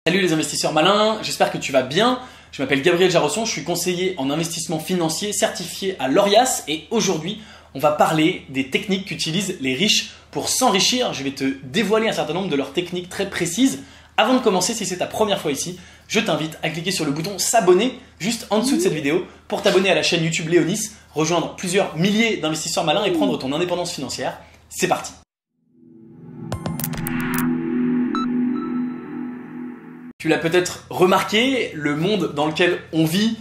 Salut les investisseurs malins, j'espère que tu vas bien. Je m'appelle Gabriel Jarosson, je suis conseiller en investissement financier certifié à l'Orias et aujourd'hui, on va parler des techniques qu'utilisent les riches pour s'enrichir. Je vais te dévoiler un certain nombre de leurs techniques très précises. Avant de commencer, si c'est ta première fois ici, je t'invite à cliquer sur le bouton s'abonner juste en dessous de cette vidéo pour t'abonner à la chaîne YouTube Léonis, rejoindre plusieurs milliers d'investisseurs malins et prendre ton indépendance financière. C'est parti! Tu l'as peut-être remarqué, le monde dans lequel on vit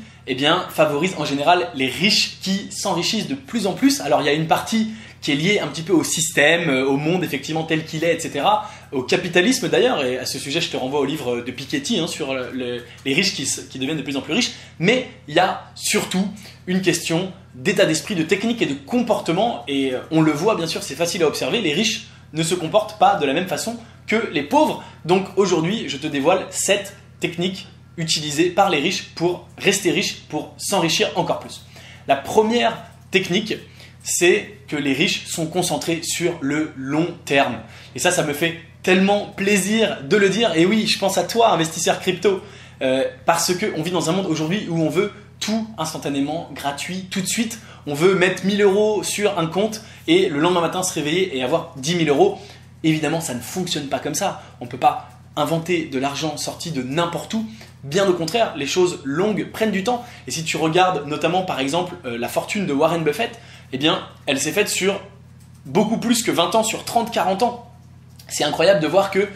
favorise en général les riches qui s'enrichissent de plus en plus. Alors il y a une partie qui est liée un petit peu au système, au monde effectivement tel qu'il est, etc. Au capitalisme d'ailleurs, et à ce sujet je te renvoie au livre de Piketty sur les riches qui deviennent de plus en plus riches. Mais il y a surtout une question d'état d'esprit, de technique et de comportement. Et on le voit bien sûr, c'est facile à observer, les riches ne se comportent pas de la même façon que les pauvres. Donc aujourd'hui, je te dévoile 7 techniques utilisées par les riches pour rester riches, pour s'enrichir encore plus. La première technique, c'est que les riches sont concentrés sur le long terme. Et ça me fait tellement plaisir de le dire. Et oui, je pense à toi, investisseur crypto, parce qu'on vit dans un monde aujourd'hui où on veut tout instantanément, gratuit, tout de suite. On veut mettre 1000 € sur un compte et le lendemain matin se réveiller et avoir 10 000 €. Évidemment, ça ne fonctionne pas comme ça. On ne peut pas inventer de l'argent sorti de n'importe où. Bien au contraire, les choses longues prennent du temps. Et si tu regardes notamment par exemple la fortune de Warren Buffett, elle s'est faite sur beaucoup plus que 20 ans, sur 30-40 ans. C'est incroyable de voir que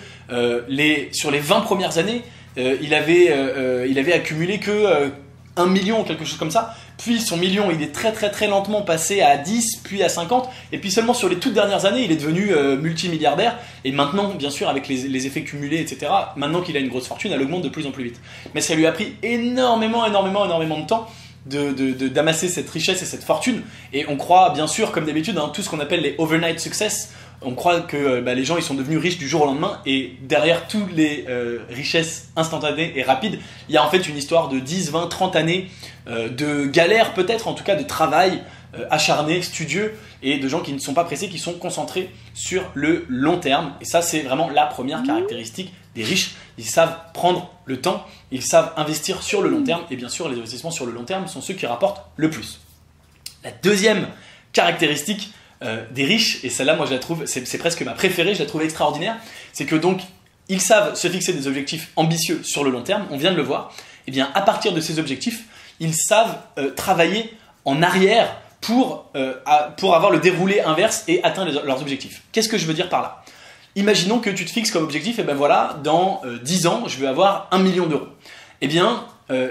sur les 20 premières années, il avait accumulé que 1 million ou quelque chose comme ça. Puis son million, il est très lentement passé à 10, puis à 50. Et puis seulement sur les toutes dernières années, il est devenu multimilliardaire. Et maintenant, bien sûr, avec les effets cumulés, etc., maintenant qu'il a une grosse fortune, elle augmente de plus en plus vite. Mais ça lui a pris énormément de temps d'amasser cette richesse et cette fortune. Et on croit, bien sûr, comme d'habitude, tout ce qu'on appelle les overnight success. On croit que les gens ils sont devenus riches du jour au lendemain, et derrière toutes les richesses instantanées et rapides, il y a en fait une histoire de 10, 20, 30 années de galère, peut-être en tout cas de travail acharné, studieux, et de gens qui ne sont pas pressés, qui sont concentrés sur le long terme. Et ça, c'est vraiment la première caractéristique des riches. Ils savent prendre le temps, ils savent investir sur le long terme, et bien sûr les investissements sur le long terme sont ceux qui rapportent le plus. La deuxième caractéristique des riches, et celle-là moi je la trouve, c'est presque ma préférée, je la trouve extraordinaire, c'est que donc ils savent se fixer des objectifs ambitieux sur le long terme, on vient de le voir. Et bien à partir de ces objectifs, ils savent travailler en arrière pour avoir le déroulé inverse et atteindre leurs objectifs. Qu'est-ce que je veux dire par là? Imaginons que tu te fixes comme objectif, et ben voilà, dans 10 ans je veux avoir 1 million d'euros. Et bien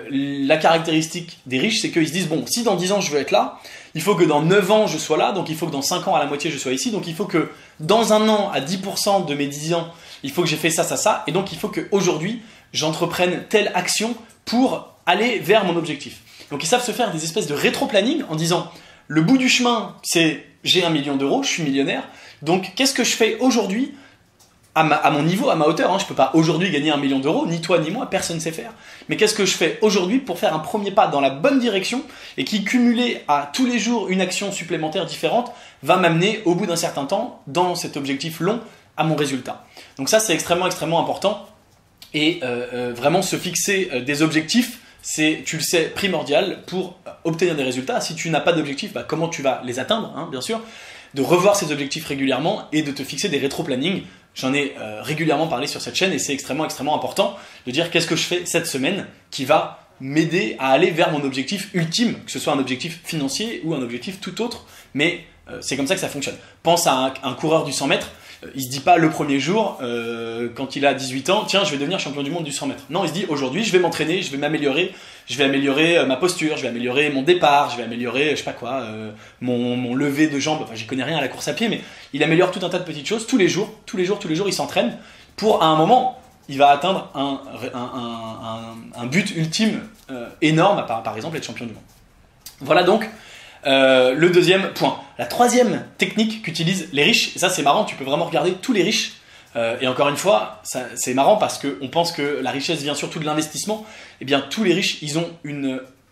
la caractéristique des riches, c'est qu'ils se disent, bon, si dans 10 ans je veux être là, il faut que dans 9 ans je sois là, donc il faut que dans 5 ans à la moitié je sois ici, donc il faut que dans un an à 10% de mes 10 ans, il faut que j'ai fait ça, et donc il faut qu'aujourd'hui j'entreprenne telle action pour aller vers mon objectif. Donc ils savent se faire des espèces de rétro-planning en disant, le bout du chemin c'est j'ai 1 million d'euros, je suis millionnaire, donc qu'est-ce que je fais aujourd'hui à mon niveau, à ma hauteur, je ne peux pas aujourd'hui gagner 1 million d'euros, ni toi ni moi, personne ne sait faire. Mais qu'est-ce que je fais aujourd'hui pour faire un premier pas dans la bonne direction et qui, cumulé à tous les jours une action supplémentaire différente, va m'amener au bout d'un certain temps, dans cet objectif long, à mon résultat. Donc ça, c'est extrêmement important. Et vraiment se fixer des objectifs, c'est, tu le sais, primordial pour obtenir des résultats. Si tu n'as pas d'objectif, comment tu vas les atteindre, bien sûr. De revoir ces objectifs régulièrement et de te fixer des rétro-plannings. J'en ai régulièrement parlé sur cette chaîne et c'est extrêmement important de dire qu'est-ce que je fais cette semaine qui va m'aider à aller vers mon objectif ultime, que ce soit un objectif financier ou un objectif tout autre, mais c'est comme ça que ça fonctionne. Pense à un coureur du 100 mètres, il se dit pas le premier jour, quand il a 18 ans, tiens, je vais devenir champion du monde du 100 mètres. Non, il se dit aujourd'hui, je vais m'entraîner, je vais m'améliorer, je vais améliorer ma posture, je vais améliorer mon départ, je vais améliorer, je sais pas quoi, mon lever de jambes. Enfin, j'y connais rien à la course à pied, mais il améliore tout un tas de petites choses tous les jours, il s'entraîne pour, à un moment, il va atteindre un but ultime énorme, par exemple être champion du monde. Voilà donc le deuxième point. La troisième technique qu'utilisent les riches, et ça c'est marrant, tu peux vraiment regarder tous les riches, et encore une fois, c'est marrant parce qu'on pense que la richesse vient surtout de l'investissement. Eh bien tous les riches, ils ont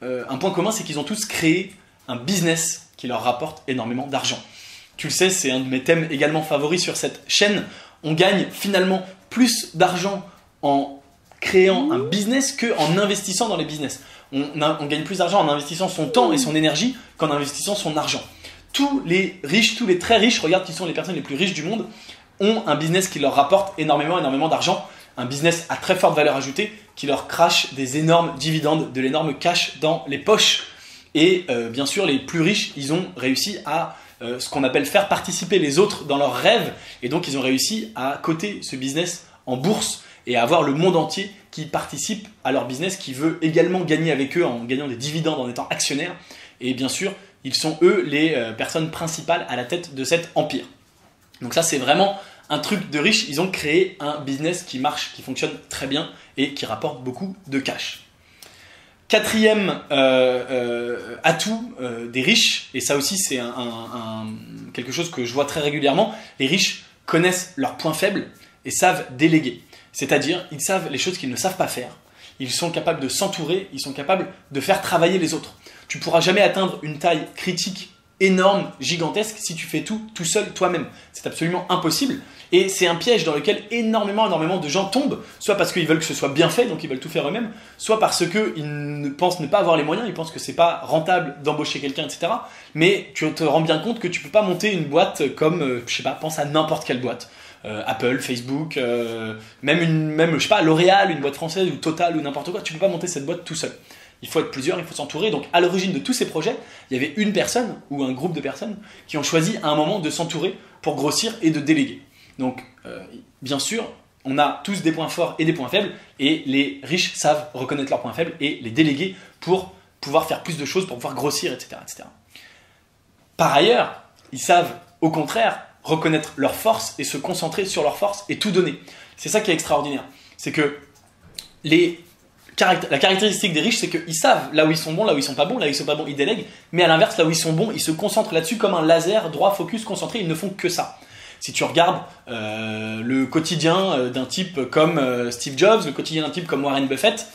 un point commun, c'est qu'ils ont tous créé un business qui leur rapporte énormément d'argent. Tu le sais, c'est un de mes thèmes également favoris sur cette chaîne. On gagne finalement plus d'argent en créant un business qu'en investissant dans les business. On gagne plus d'argent en investissant son temps et son énergie qu'en investissant son argent. Tous les riches, tous les très riches, regarde qui sont les personnes les plus riches du monde, ont un business qui leur rapporte énormément d'argent, un business à très forte valeur ajoutée qui leur crache des énormes dividendes, de l'énorme cash dans les poches. Et bien sûr, les plus riches, ils ont réussi à ce qu'on appelle faire participer les autres dans leurs rêves, et donc ils ont réussi à coter ce business en bourse et à avoir le monde entier qui participe à leur business, qui veut également gagner avec eux en gagnant des dividendes, en étant actionnaire. Et bien sûr, ils sont eux les personnes principales à la tête de cet empire. Donc ça, c'est vraiment un truc de riche. Ils ont créé un business qui marche, qui fonctionne très bien et qui rapporte beaucoup de cash. Quatrième atout des riches, et ça aussi c'est quelque chose que je vois très régulièrement, les riches connaissent leurs points faibles et savent déléguer. C'est-à-dire, ils savent les choses qu'ils ne savent pas faire, ils sont capables de s'entourer, ils sont capables de faire travailler les autres. Tu ne pourras jamais atteindre une taille critique énorme, gigantesque, si tu fais tout seul, toi-même. C'est absolument impossible. Et c'est un piège dans lequel énormément de gens tombent, soit parce qu'ils veulent que ce soit bien fait, donc ils veulent tout faire eux-mêmes, soit parce qu'ils pensent ne pas avoir les moyens, ils pensent que c'est pas rentable d'embaucher quelqu'un, etc. Mais tu te rends bien compte que tu peux pas monter une boîte comme, je sais pas, pense à n'importe quelle boîte. Apple, Facebook, même je sais pas, L'Oréal, une boîte française, ou Total, ou n'importe quoi, tu peux pas monter cette boîte tout seul. Il faut être plusieurs, il faut s'entourer. Donc à l'origine de tous ces projets, il y avait une personne ou un groupe de personnes qui ont choisi à un moment de s'entourer pour grossir et de déléguer. Donc bien sûr, on a tous des points forts et des points faibles, et les riches savent reconnaître leurs points faibles et les déléguer pour pouvoir faire plus de choses, pour pouvoir grossir, etc. etc. Par ailleurs, ils savent au contraire reconnaître leurs forces et se concentrer sur leurs forces et tout donner. C'est ça qui est extraordinaire. C'est que la caractéristique des riches, c'est qu'ils savent là où ils sont bons, là où ils sont pas bons, là où ils sont pas bons, ils délèguent, mais à l'inverse, là où ils sont bons, ils se concentrent là-dessus comme un laser, droit, focus, concentré, ils ne font que ça. Si tu regardes le quotidien d'un type comme Steve Jobs, le quotidien d'un type comme Warren Buffett,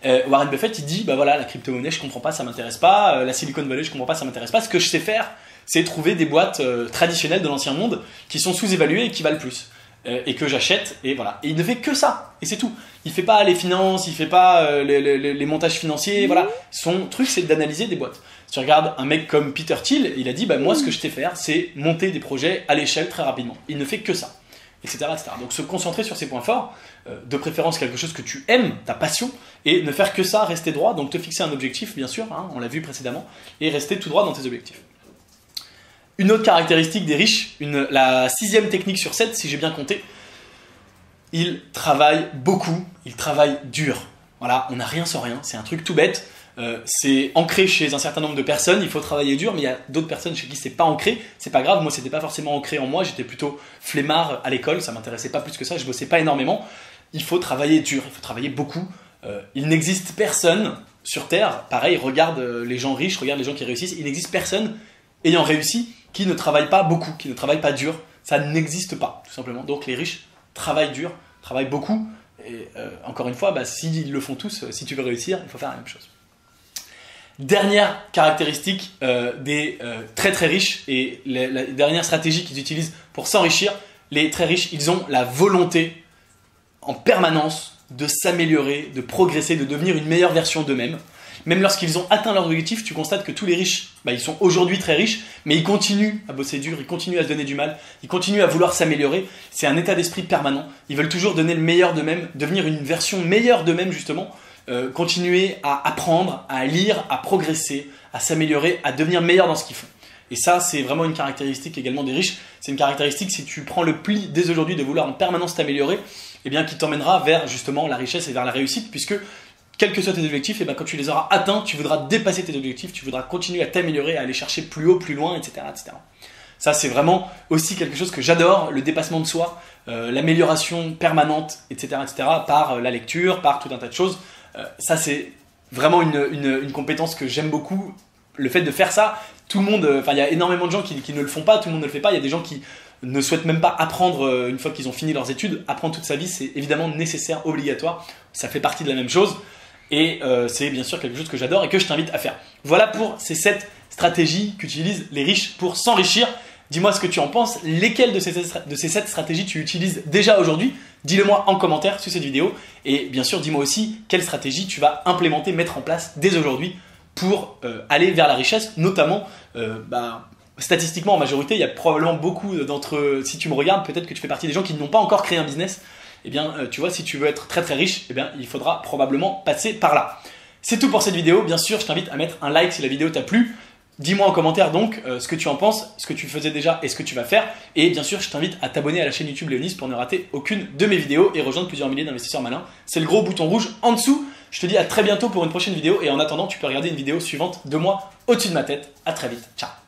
il dit, bah voilà, la crypto-monnaie, je comprends pas, ça m'intéresse pas, la Silicon Valley, je comprends pas, ça m'intéresse pas, ce que je sais faire, c'est trouver des boîtes traditionnelles de l'ancien monde qui sont sous-évaluées et qui valent plus. Et que j'achète, et voilà. Et il ne fait que ça, et c'est tout. Il fait pas les finances, il fait pas les montages financiers, voilà. Son truc, c'est d'analyser des boîtes. Si tu regardes un mec comme Peter Thiel, il a dit, bah moi, ce que je sais faire, c'est monter des projets à l'échelle très rapidement. Il ne fait que ça, etc., etc. Donc se concentrer sur ses points forts, de préférence quelque chose que tu aimes, ta passion, et ne faire que ça, rester droit, donc te fixer un objectif, bien sûr, hein, on l'a vu précédemment, et rester tout droit dans tes objectifs. Une autre caractéristique des riches, la 6e technique sur 7, si j'ai bien compté, ils travaillent beaucoup, ils travaillent dur. Voilà, on n'a rien sans rien, c'est un truc tout bête. C'est ancré chez un certain nombre de personnes, il faut travailler dur, mais il y a d'autres personnes chez qui c'est pas ancré. C'est pas grave, moi c'était pas forcément ancré en moi, j'étais plutôt flemmard à l'école, ça m'intéressait pas plus que ça, je bossais pas énormément. Il faut travailler dur, il faut travailler beaucoup. Il n'existe personne sur Terre, pareil, regarde les gens riches, regarde les gens qui réussissent, il n'existe personne ayant réussi qui ne travaille pas beaucoup, qui ne travaille pas dur. Ça n'existe pas, tout simplement. Donc les riches travaillent dur, travaillent beaucoup. Et encore une fois, bah, s'ils le font tous, si tu veux réussir, il faut faire la même chose. Dernière caractéristique des très très riches, et la dernière stratégie qu'ils utilisent pour s'enrichir, les très riches, ils ont la volonté en permanence de s'améliorer, de progresser, de devenir une meilleure version d'eux-mêmes. Même lorsqu'ils ont atteint leur objectif, tu constates que tous les riches, bah, ils sont aujourd'hui très riches, mais ils continuent à bosser dur, ils continuent à se donner du mal, ils continuent à vouloir s'améliorer. C'est un état d'esprit permanent. Ils veulent toujours donner le meilleur d'eux-mêmes, devenir une version meilleure d'eux-mêmes justement, continuer à apprendre, à lire, à progresser, à s'améliorer, à devenir meilleur dans ce qu'ils font. Et ça, c'est vraiment une caractéristique également des riches. C'est une caractéristique, si tu prends le pli dès aujourd'hui de vouloir en permanence t'améliorer, eh bien, qui t'emmènera vers justement la richesse et vers la réussite, puisque quels que soient tes objectifs, et ben quand tu les auras atteints, tu voudras dépasser tes objectifs, tu voudras continuer à t'améliorer, à aller chercher plus haut, plus loin, etc., etc. Ça, c'est vraiment aussi quelque chose que j'adore, le dépassement de soi, l'amélioration permanente, etc., etc., par la lecture, par tout un tas de choses. Ça, c'est vraiment une compétence que j'aime beaucoup. Le fait de faire ça, tout le monde, enfin, il y a énormément de gens qui ne le font pas, tout le monde ne le fait pas. Il y a des gens qui ne souhaitent même pas apprendre une fois qu'ils ont fini leurs études. Apprendre toute sa vie, c'est évidemment nécessaire, obligatoire. Ça fait partie de la même chose. Et c'est bien sûr quelque chose que j'adore et que je t'invite à faire. Voilà pour ces 7 stratégies qu'utilisent les riches pour s'enrichir. Dis-moi ce que tu en penses. Lesquelles de ces 7 stratégies tu utilises déjà aujourd'hui? Dis-le moi en commentaire sous cette vidéo et bien sûr dis-moi aussi quelle stratégie tu vas implémenter, mettre en place dès aujourd'hui pour aller vers la richesse, notamment statistiquement en majorité, il y a probablement beaucoup d'entre, si tu me regardes, peut-être que tu fais partie des gens qui n'ont pas encore créé un business. Eh bien, tu vois, si tu veux être très très riche, eh bien, il faudra probablement passer par là. C'est tout pour cette vidéo. Bien sûr, je t'invite à mettre un like si la vidéo t'a plu. Dis-moi en commentaire donc ce que tu en penses, ce que tu faisais déjà et ce que tu vas faire. Et bien sûr, je t'invite à t'abonner à la chaîne YouTube Léonis pour ne rater aucune de mes vidéos et rejoindre plusieurs milliers d'investisseurs malins. C'est le gros bouton rouge en dessous. Je te dis à très bientôt pour une prochaine vidéo et en attendant, tu peux regarder une vidéo suivante de moi au-dessus de ma tête. À très vite. Ciao.